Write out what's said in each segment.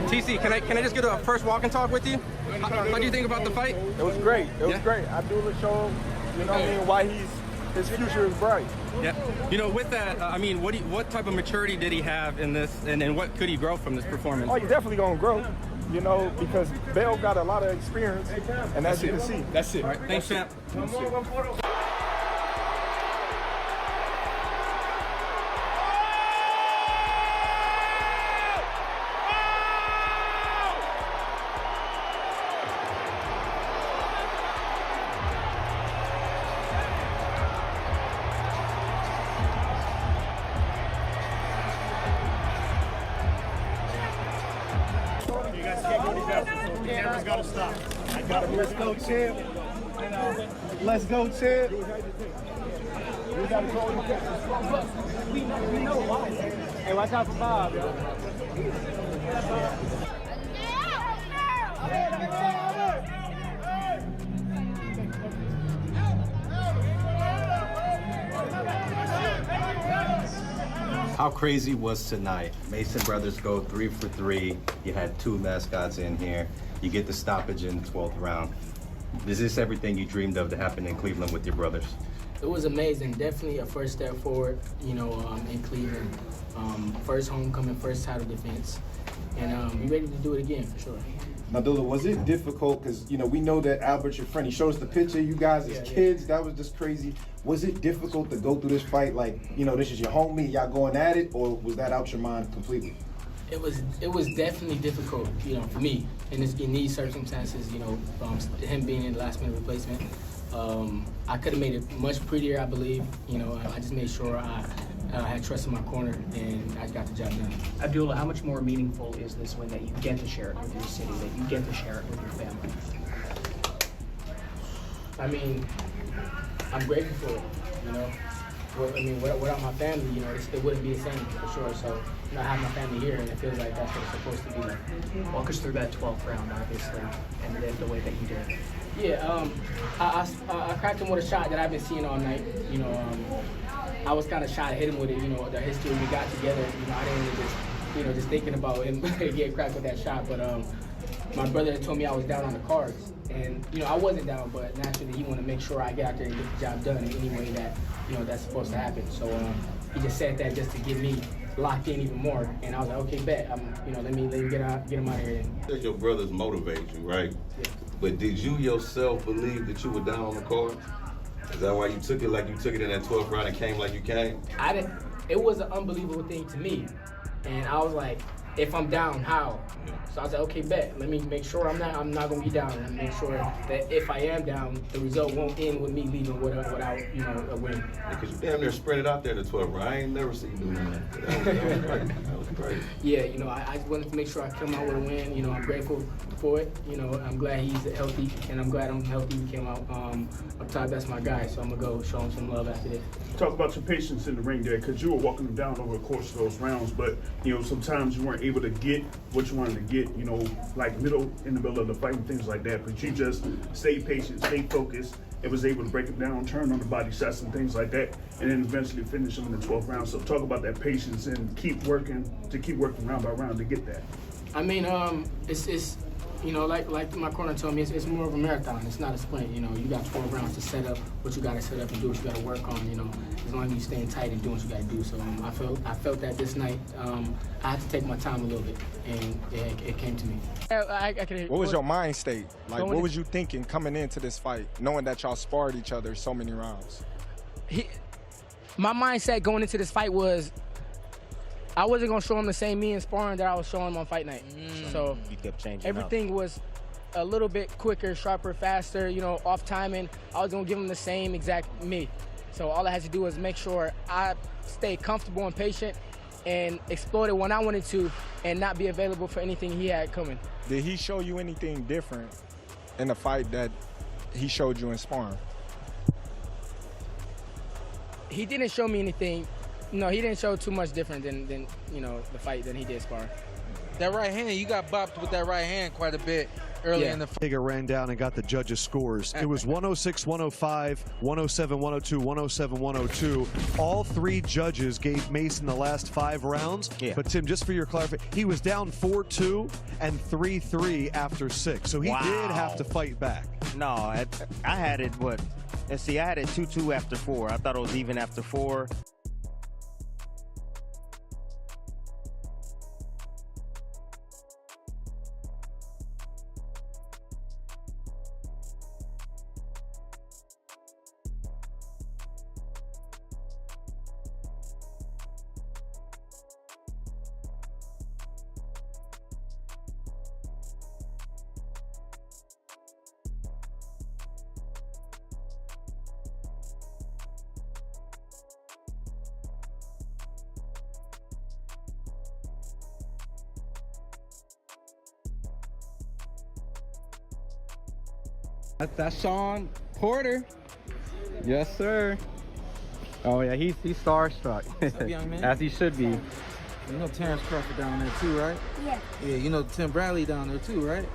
TC, can I just get a first walk and talk with you? How do you think about the fight? It was great. It was great. Abdullah showed, you know what I mean, why his future is bright. Yeah. You know, with that, I mean, what type of maturity did he have in this, and what could he grow from this performance? Oh, you're definitely gonna grow. You know, because Bell got a lot of experience, and as you can see. That's it. All right, thanks, champ. Camera's gotta stop. I got it. Let's go, champ. Let's go, champ. We gotta go. We know why. Hey, watch out for Bob, yo. How crazy was tonight? Mason brothers go 3 for 3. You had 2 mascots in here. You get the stoppage in the 12th round. Is this everything you dreamed of to happen in Cleveland with your brothers? It was amazing. Definitely a first step forward, you know, in Cleveland. First homecoming, first title defense. And we're ready to do it again, for sure. Abdullah, was it difficult? Because, you know, we know that Albert's your friend. He showed us the picture, you guys as kids. That was just crazy. Was it difficult to go through this fight like, you know, this is your homie, y'all going at it, or was that out your mind completely? It was definitely difficult, you know, for me in these circumstances, you know, him being in the last minute replacement. I could have made it much prettier, I believe. You know, I just made sure I had trust in my corner, and I got the job done. Abdullah, how much more meaningful is this win that you get to share it with your city, that you get to share it with your family? I mean, I'm grateful for it, you know. I mean, without my family, you know, it wouldn't be the same, for sure. So, you know, I have my family here, and it feels like that's what it's supposed to be like. Walk us through that 12th round, obviously, and then the way that you did. Yeah, I cracked him with a shot that I've been seeing all night. You know, I was kind of shy to hit him with it. You know, the history we got together. You know, I didn't really just thinking about him getting cracked with that shot. But my brother had told me I was down on the cards, and you know, I wasn't down. But naturally, he wanted to make sure I get out there and get the job done in any way that that's supposed to happen. So he just said that just to get me locked in even more, and I was like, okay, bet. Let me get him out of here. Your brothers motivate you, right? Yeah. But did you yourself believe that you were down on the card? Is that why you took it like you took it in that 12th round and came like you came? I didn't. It was an unbelievable thing to me, and I was like, if I'm down, how? Yeah. So I was like, okay, bet. Let me make sure I'm not gonna be down, and make sure that if I am down, the result won't end with me leaving without a win. Because you damn near sprinted out there in the 12th round. I ain't never seen you do that. That was great. That was great. Yeah, you know, I just wanted to make sure I come out with a win. You know, I'm grateful for it. You know, I'm glad he's healthy, and I'm glad I'm healthy. He came out up top. That's my guy, so I'm gonna go show him some love after this. Talk about your patience in the ring there, because you were walking them down over the course of those rounds, but you know, sometimes you weren't able to get what you wanted to get, you know, like in the middle of the fight and things like that. But you just stayed patient, stayed focused, and was able to break it down, turn on the body shots and things like that, and then eventually finish them in the 12th round. So talk about that patience and keep working round by round to get that. I mean, it's you know, like my corner told me, it's more of a marathon. It's not a sprint. You know, you got 12 rounds to set up what you got to set up and do what you got to work on. You know, as long as you staying tight and doing what you got to do. So I felt that this night I had to take my time a little bit, and it came to me. What was your mind state? Like, what was you thinking coming into this fight, knowing that y'all sparred each other so many rounds? My mindset going into this fight was, I wasn't gonna show him the same me in sparring that I was showing him on fight night. So You kept changing everything was a little bit quicker, sharper, faster, you know, off timing. I was gonna give him the same exact me. So all I had to do was make sure I stayed comfortable and patient and exploit it when I wanted to and not be available for anything he had coming. Did he show you anything different in the fight that he showed you in sparring? He didn't show me anything. No, he didn't show too much different than you know, the fight than he did sparring. That right hand, you got bopped with that right hand quite a bit. Early in the Hackett ran down and got the judges' scores. It was 106-105, 107-102, 107-102. All three judges gave Mason the last 5 rounds. Yeah. But Tim, just for your clarification, he was down 4-2 and 3-3 after 6. So he did have to fight back. No, I had it, what? Let's see, I had it 2-2 after 4. I thought it was even after 4. That's Shawn Porter. Yes, sir. Oh yeah, he's starstruck. Up, young man? As he should be. You know Terrence Crawford down there too, right? Yeah. Yeah, you know Tim Bradley down there too, right?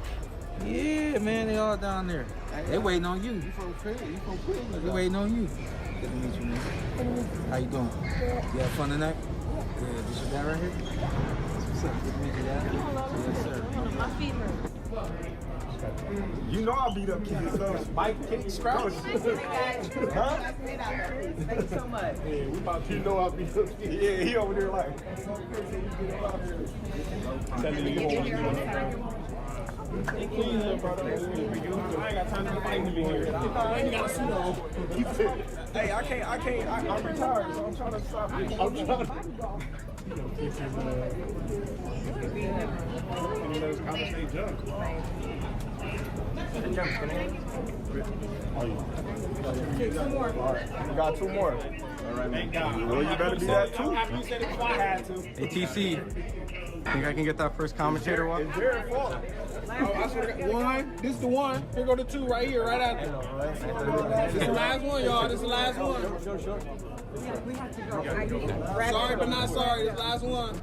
Yeah, man, they all down there. They waiting on you. You from Cleveland? They waiting on you. Good to meet you, man. How you doing? You have fun tonight? Yeah. This your dad right here? What's up? Good to meet you, Dad. Yes, sir. My fever. You know I'll beat up kids, so Mike kick Strauss. Huh? Thank you so much. Yeah, we about to know I'll beat up kids. Yeah, he over there like. I ain't got time to fight with you here. I ain't got a suit on. Hey, I can't. I'm retired, so I'm trying to stop. I'm trying to. Two more. All right, we got 2 more. All right, man. Well, you better be that too. You said it I had to. ATC. Think I can get that first commentator one? It's your fault. Oh, I swear to God. 1. This is the 1. Here go the 2 right here, right after. This is the last one, y'all. This is the last one. Sorry, but not sorry. This is the last one.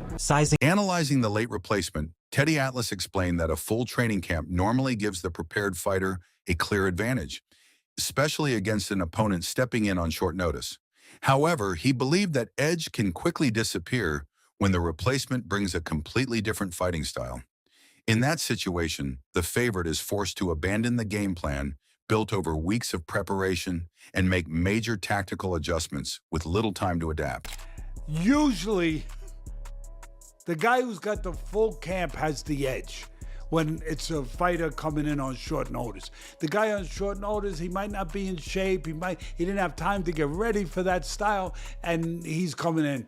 Analyzing the late replacement, Teddy Atlas explained that a full training camp normally gives the prepared fighter a clear advantage, especially against an opponent stepping in on short notice. However, he believed that edge can quickly disappear when the replacement brings a completely different fighting style. In that situation, the favorite is forced to abandon the game plan built over weeks of preparation and make major tactical adjustments with little time to adapt. Usually, the guy who's got the full camp has the edge when it's a fighter coming in on short notice. The guy on short notice, he might not be in shape, he didn't have time to get ready for that style, and he's coming in.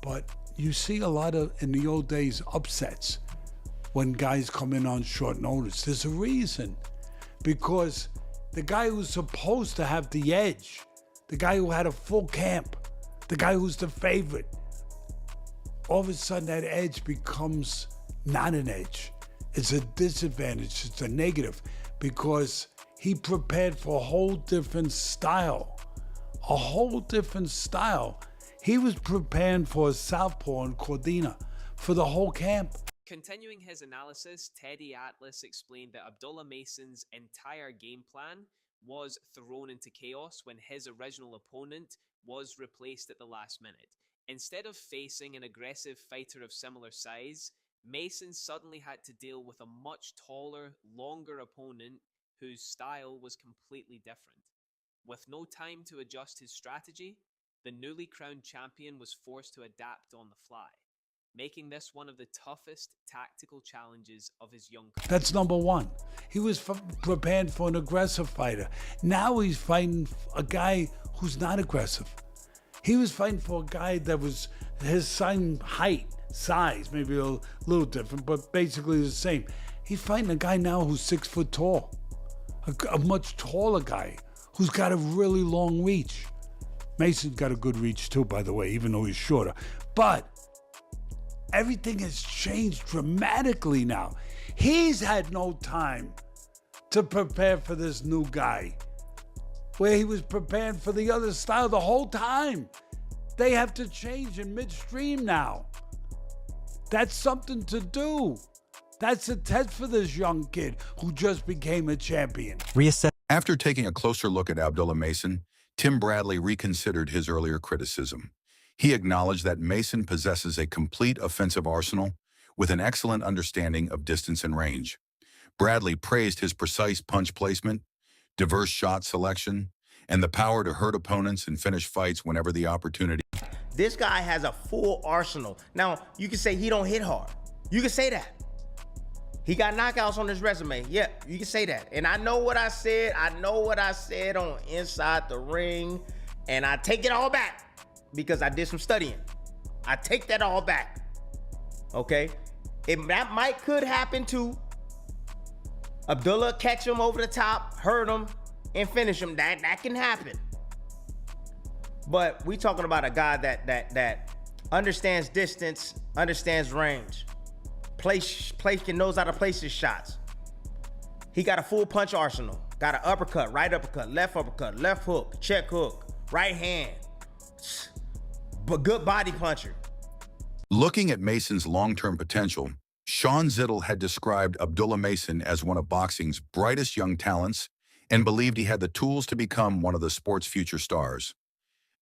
But you see a lot of, in the old days, upsets when guys come in on short notice. There's a reason, because the guy who's supposed to have the edge, the guy who had a full camp, the guy who's the favorite, all of a sudden that edge becomes not an edge. It's a disadvantage, it's a negative, because he prepared for a whole different style. A whole different style. He was preparing for a southpaw in Cordina for the whole camp. Continuing his analysis, Teddy Atlas explained that Abdullah Mason's entire game plan was thrown into chaos when his original opponent was replaced at the last minute. Instead of facing an aggressive fighter of similar size, Mason suddenly had to deal with a much taller, longer opponent whose style was completely different. With no time to adjust his strategy, the newly crowned champion was forced to adapt on the fly, making this one of the toughest tactical challenges of his young career. That's number one. He was prepared for an aggressive fighter. Now he's fighting a guy who's not aggressive. He was fighting for a guy that was his same height, size, maybe a little different, but basically the same. He's fighting a guy now who's 6 foot tall, a much taller guy who's got a really long reach. Mason's got a good reach too, by the way, even though he's shorter. But everything has changed dramatically now. He's had no time to prepare for this new guy, where he was preparing for the other style the whole time. They have to change in midstream now. That's something to do. That's a test for this young kid who just became a champion. After taking a closer look at Abdullah Mason, Tim Bradley reconsidered his earlier criticism. He acknowledged that Mason possesses a complete offensive arsenal with an excellent understanding of distance and range. Bradley praised his precise punch placement, diverse shot selection, and the power to hurt opponents and finish fights whenever the opportunity. This guy has a full arsenal. Now, you can say he don't hit hard. You can say that. He got knockouts on his resume. Yeah, you can say that. And I know what I said. I know what I said on Inside the Ring. And I take it all back because I did some studying. I take that all back. Okay? That could happen too. Abdullah catch him over the top, hurt him, and finish him. That can happen. But we talking about a guy that understands distance, understands range. Knows how to place his shots. He got a full punch arsenal. Got an uppercut, right uppercut, left hook, check hook, right hand. But good body puncher. Looking at Mason's long-term potential, Shawn Zittel had described Abdullah Mason as one of boxing's brightest young talents and believed he had the tools to become one of the sport's future stars.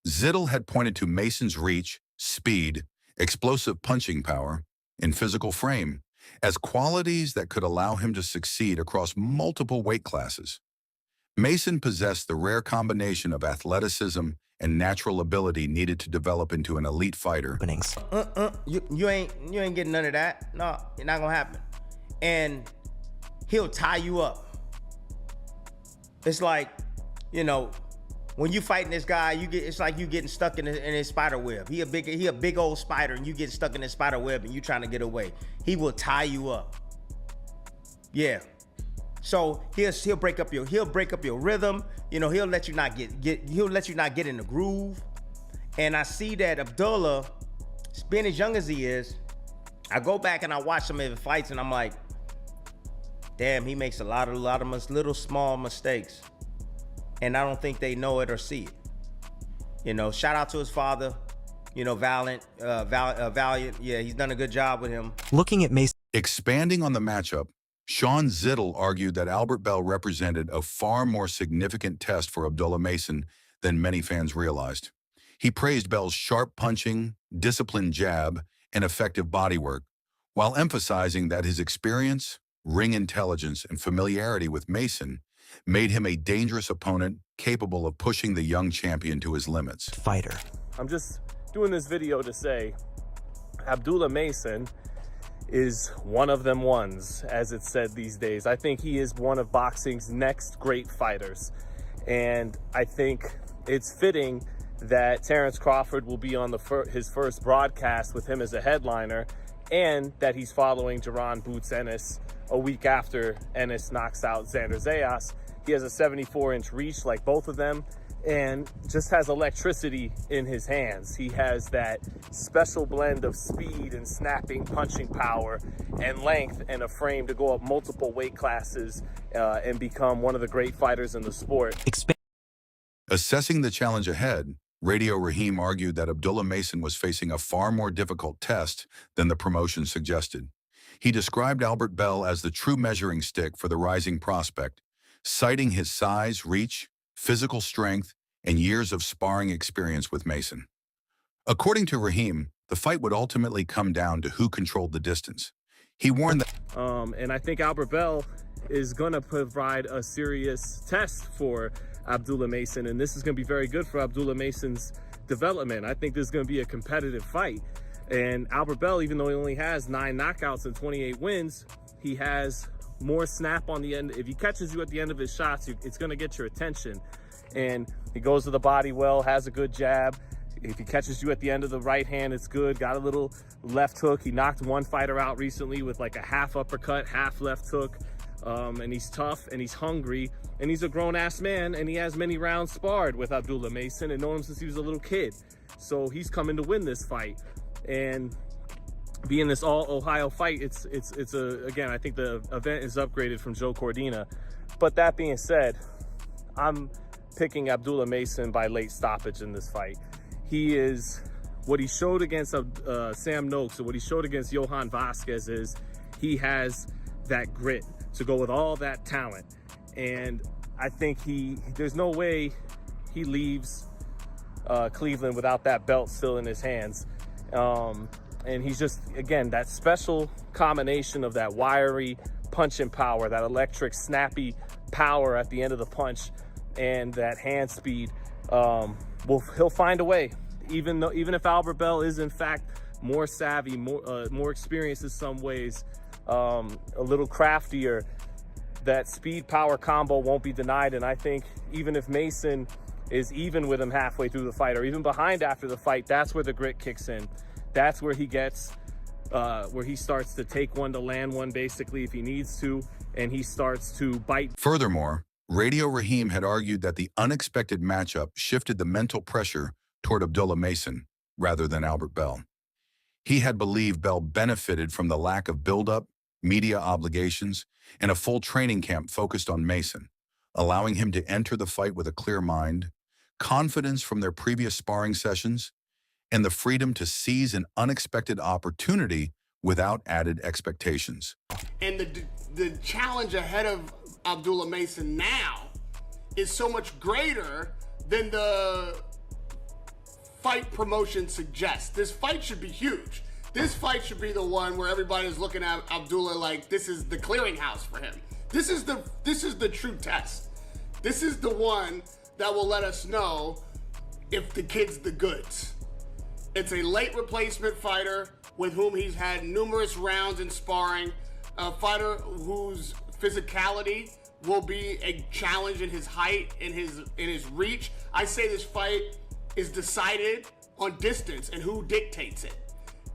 Zittel had pointed to Mason's reach, speed, explosive punching power, and physical frame as qualities that could allow him to succeed across multiple weight classes. Mason possessed the rare combination of athleticism and natural ability needed to develop into an elite fighter. You ain't getting none of that. No, it's not gonna happen. And he'll tie you up. It's like, you know, when you fighting this guy, it's like you getting stuck in his spider web. He a big old spider, and you get stuck in his spider web, and you trying to get away. He will tie you up. Yeah. So he'll break up your rhythm. You know, he'll let you not get in the groove. And I see that Abdullah, being as young as he is, I go back and I watch some of his fights, and I'm like, damn, he makes a lot of little small mistakes. And I don't think they know it or see it. You know, shout out to his father, you know, Valiant. Yeah, he's done a good job with him. Looking at Mason. Expanding on the matchup, Shawn Zittel argued that Albert Bell represented a far more significant test for Abdullah Mason than many fans realized. He praised Bell's sharp punching, disciplined jab, and effective bodywork, while emphasizing that his experience, ring intelligence, and familiarity with Mason made him a dangerous opponent capable of pushing the young champion to his limits. I'm just doing this video to say Abdullah Mason is one of them ones, as it's said these days. I think he is one of boxing's next great fighters. And I think it's fitting that Terrence Crawford will be on his first broadcast with him as a headliner, and that he's following Jaron Boots Ennis a week after Ennis knocks out Xander Zayas. He has a 74-inch reach like both of them, and just has electricity in his hands. He has that special blend of speed and snapping punching power and length and a frame to go up multiple weight classes and become one of the great fighters in the sport. Assessing the challenge ahead, Radio Raheem argued that Abdullah Mason was facing a far more difficult test than the promotion suggested. He described Albert Bell as the true measuring stick for the rising prospect, citing his size, reach, physical strength, and years of sparring experience with Mason. According to Raheem, the fight would ultimately come down to who controlled the distance. He warned that... And I think Albert Bell is going to provide a serious test for Abdullah Mason, and this is going to be very good for Abdullah Mason's development. I think this is going to be a competitive fight. And Albert Bell, even though he only has 9 knockouts and 28 wins, he has more snap on the end. If he catches you at the end of his shots, it's going to get your attention. And he goes to the body well, has a good jab. If he catches you at the end of the right hand, it's good. Got a little left hook. He knocked one fighter out recently with like a half uppercut, half left hook. And he's tough and he's hungry and he's a grown-ass man, and he has many rounds sparred with Abdullah Mason and known him since he was a little kid. So he's coming to win this fight. And being this all Ohio fight, again, I think the event is upgraded from Joe Cordina. But that being said, I'm picking Abdullah Mason by late stoppage in this fight. He is, what he showed against Sam Noakes and what he showed against Johan Vasquez is he has that grit to go with all that talent. And I think there's no way he leaves Cleveland without that belt still in his hands. And he's just, again, that special combination of that wiry punching power, that electric, snappy power at the end of the punch, and that hand speed. He'll find a way. Even if Albert Bell is in fact more savvy, more experienced in some ways, a little craftier, that speed power combo won't be denied. And I think even if Mason is even with him halfway through the fight, or even behind after the fight, that's where the grit kicks in. That's where he gets, where he starts to take one to land one, basically, if he needs to, and he starts to bite. Furthermore, Radio Raheem had argued that the unexpected matchup shifted the mental pressure toward Abdullah Mason rather than Albert Bell. He had believed Bell benefited from the lack of buildup, media obligations, and a full training camp focused on Mason, allowing him to enter the fight with a clear mind, confidence from their previous sparring sessions, and the freedom to seize an unexpected opportunity without added expectations. And the challenge ahead of Abdullah Mason now is so much greater than the fight promotion suggests. This fight should be huge. This fight should be the one where everybody's looking at Abdullah like this is the clearinghouse for him. This is the true test. This is the one that will let us know if the kid's the goods. It's a late replacement fighter with whom he's had numerous rounds in sparring, a fighter whose physicality will be a challenge in his height, in his reach. I say this fight is decided on distance and who dictates it.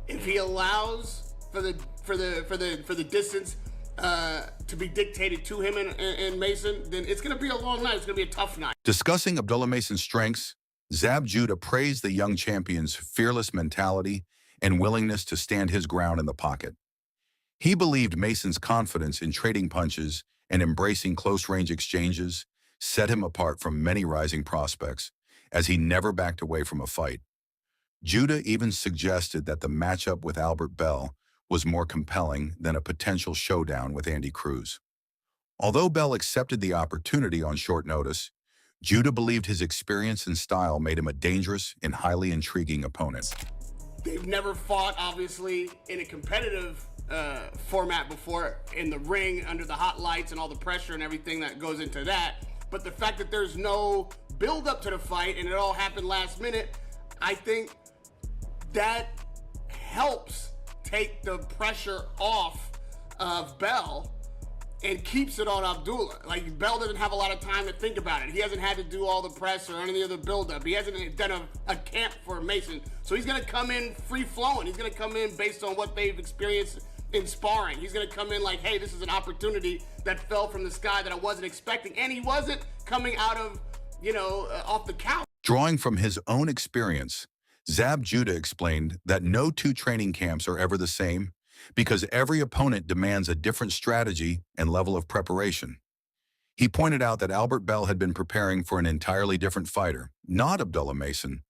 If he allows for the distance to be dictated to him and Mason, then it's going to be a long night. It's going to be a tough night. Discussing Abdullah Mason's strengths, Zab Judah praised the young champion's fearless mentality and willingness to stand his ground in the pocket. He believed Mason's confidence in trading punches and embracing close-range exchanges set him apart from many rising prospects, as he never backed away from a fight. Judah even suggested that the matchup with Albert Bell was more compelling than a potential showdown with Andy Cruz. Although Bell accepted the opportunity on short notice, Judah believed his experience and style made him a dangerous and highly intriguing opponent. They've never fought, obviously, in a competitive format before, in the ring, under the hot lights and all the pressure and everything that goes into that. But the fact that there's no build up to the fight and it all happened last minute, I think that helps take the pressure off of Bell and keeps it on Abdullah. Like, Bell doesn't have a lot of time to think about it. He hasn't had to do all the press or any of the build-up. He hasn't done a camp for Mason. So he's going to come in free-flowing. He's going to come in based on what they've experienced in sparring. He's going to come in like, hey, this is an opportunity that fell from the sky that I wasn't expecting. And he wasn't coming out of, off the couch. Drawing from his own experience, Zab Judah explained that no two training camps are ever the same, because every opponent demands a different strategy and level of preparation. He pointed out that Albert Bell had been preparing for an entirely different fighter, not Abdullah Mason,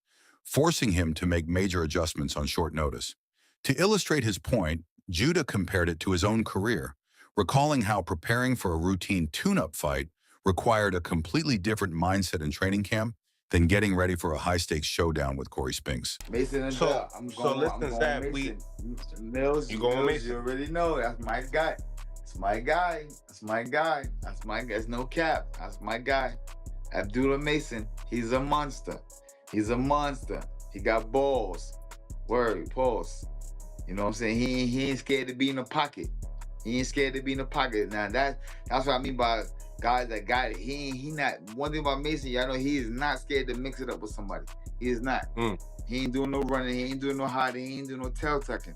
forcing him to make major adjustments on short notice. To illustrate his point, Judah compared it to his own career, recalling how preparing for a routine tune-up fight required a completely different mindset in training camp than getting ready for a high-stakes showdown with Corey Spinks. Mason and Bell. I'm going Zab, Mills, you going Mason? You already know that's my guy. That's my guy. That's my guy. That's my guy. There's no cap. That's my guy. Abdullah Mason. He's a monster. He's a monster. He got balls. Word. Pause. You know what I'm saying? He ain't scared to be in the pocket. He ain't scared to be in the pocket. Now that's what I mean by guys that got it. He not. One thing about Mason, y'all know he is not scared to mix it up with somebody. He is not. He ain't doing no running. He ain't doing no hiding. He ain't doing no tail tucking.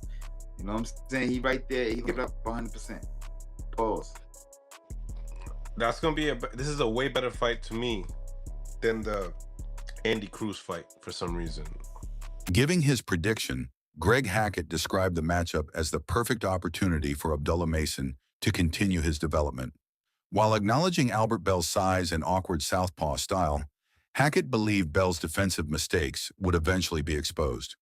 You know what I'm saying? He right there. He give it up 100%. Pause. That's gonna be this is a way better fight to me than the Andy Cruz fight for some reason. Giving his prediction, Greg Hackett described the matchup as the perfect opportunity for Abdullah Mason to continue his development. While acknowledging Albert Bell's size and awkward southpaw style, Hackett believed Bell's defensive mistakes would eventually be exposed.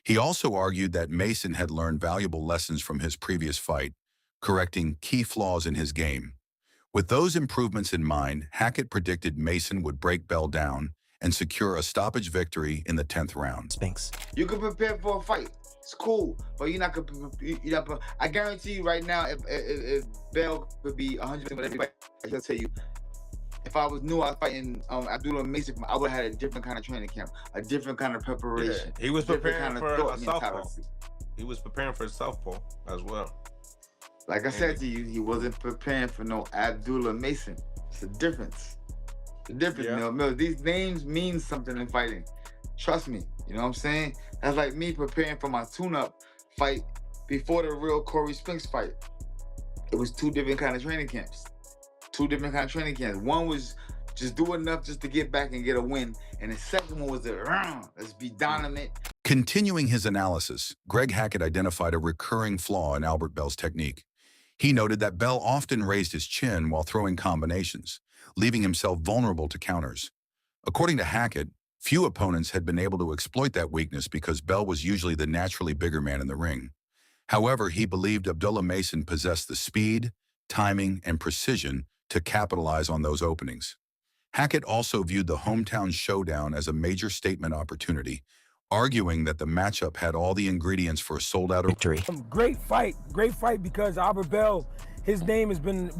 He also argued that Mason had learned valuable lessons from his previous fight, correcting key flaws in his game. With those improvements in mind, Hackett predicted Mason would break Bell down and secure a stoppage victory in the 10th round. Spinks. You can prepare for a fight. It's cool, but you're not gonna. I guarantee you right now, if Bell could be 100% with everybody, I'll tell you, if I was new, I was fighting Abdullah Mason, I would have had a different kind of training camp, a different kind of preparation. Yeah, he was preparing kind for of a southpaw. He was preparing for a southpaw as well. Like I said to you, he wasn't preparing for no Abdullah Mason. It's a difference. It's a difference, Mill. These names mean something in fighting. Trust me. You know what I'm saying? That's like me preparing for my tune-up fight before the real Corey Spinks fight. It was two different kind of training camps. One was just do enough just to get back and get a win. And the second one was let's be dominant. Continuing his analysis, Greg Hackett identified a recurring flaw in Albert Bell's technique. He noted that Bell often raised his chin while throwing combinations, leaving himself vulnerable to counters. According to Hackett, few opponents had been able to exploit that weakness because Bell was usually the naturally bigger man in the ring. However, he believed Abdullah Mason possessed the speed, timing, and precision to capitalize on those openings. Hackett also viewed the hometown showdown as a major statement opportunity, arguing that the matchup had all the ingredients for a sold-out victory. Great fight because Albert Bell, his name has been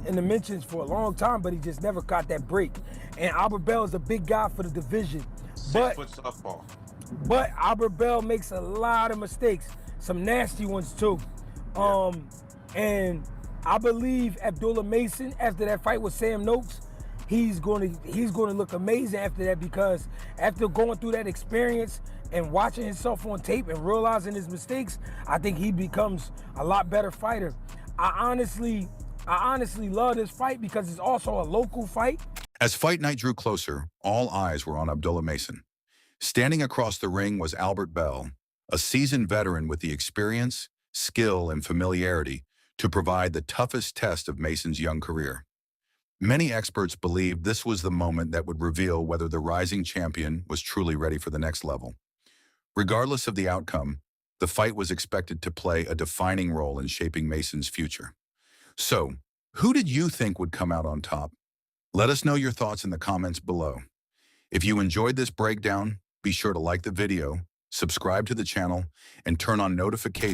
in the mentions for a long time, but he just never caught that break. And Albert Bell is a big guy for the division. 6-foot softball. But Albert Bell makes a lot of mistakes, some nasty ones too. And I believe Abdullah Mason, after that fight with Sam Noakes, he's going to look amazing after that, because after going through that experience and watching himself on tape and realizing his mistakes, I think he becomes a lot better fighter. I honestly love this fight because it's also a local fight. As fight night drew closer, all eyes were on Abdullah Mason. Standing across the ring was Albert Bell, a seasoned veteran with the experience, skill, and familiarity to provide the toughest test of Mason's young career. Many experts believed this was the moment that would reveal whether the rising champion was truly ready for the next level. Regardless of the outcome, the fight was expected to play a defining role in shaping Mason's future. So, who did you think would come out on top? Let us know your thoughts in the comments below. If you enjoyed this breakdown, be sure to like the video, subscribe to the channel, and turn on notifications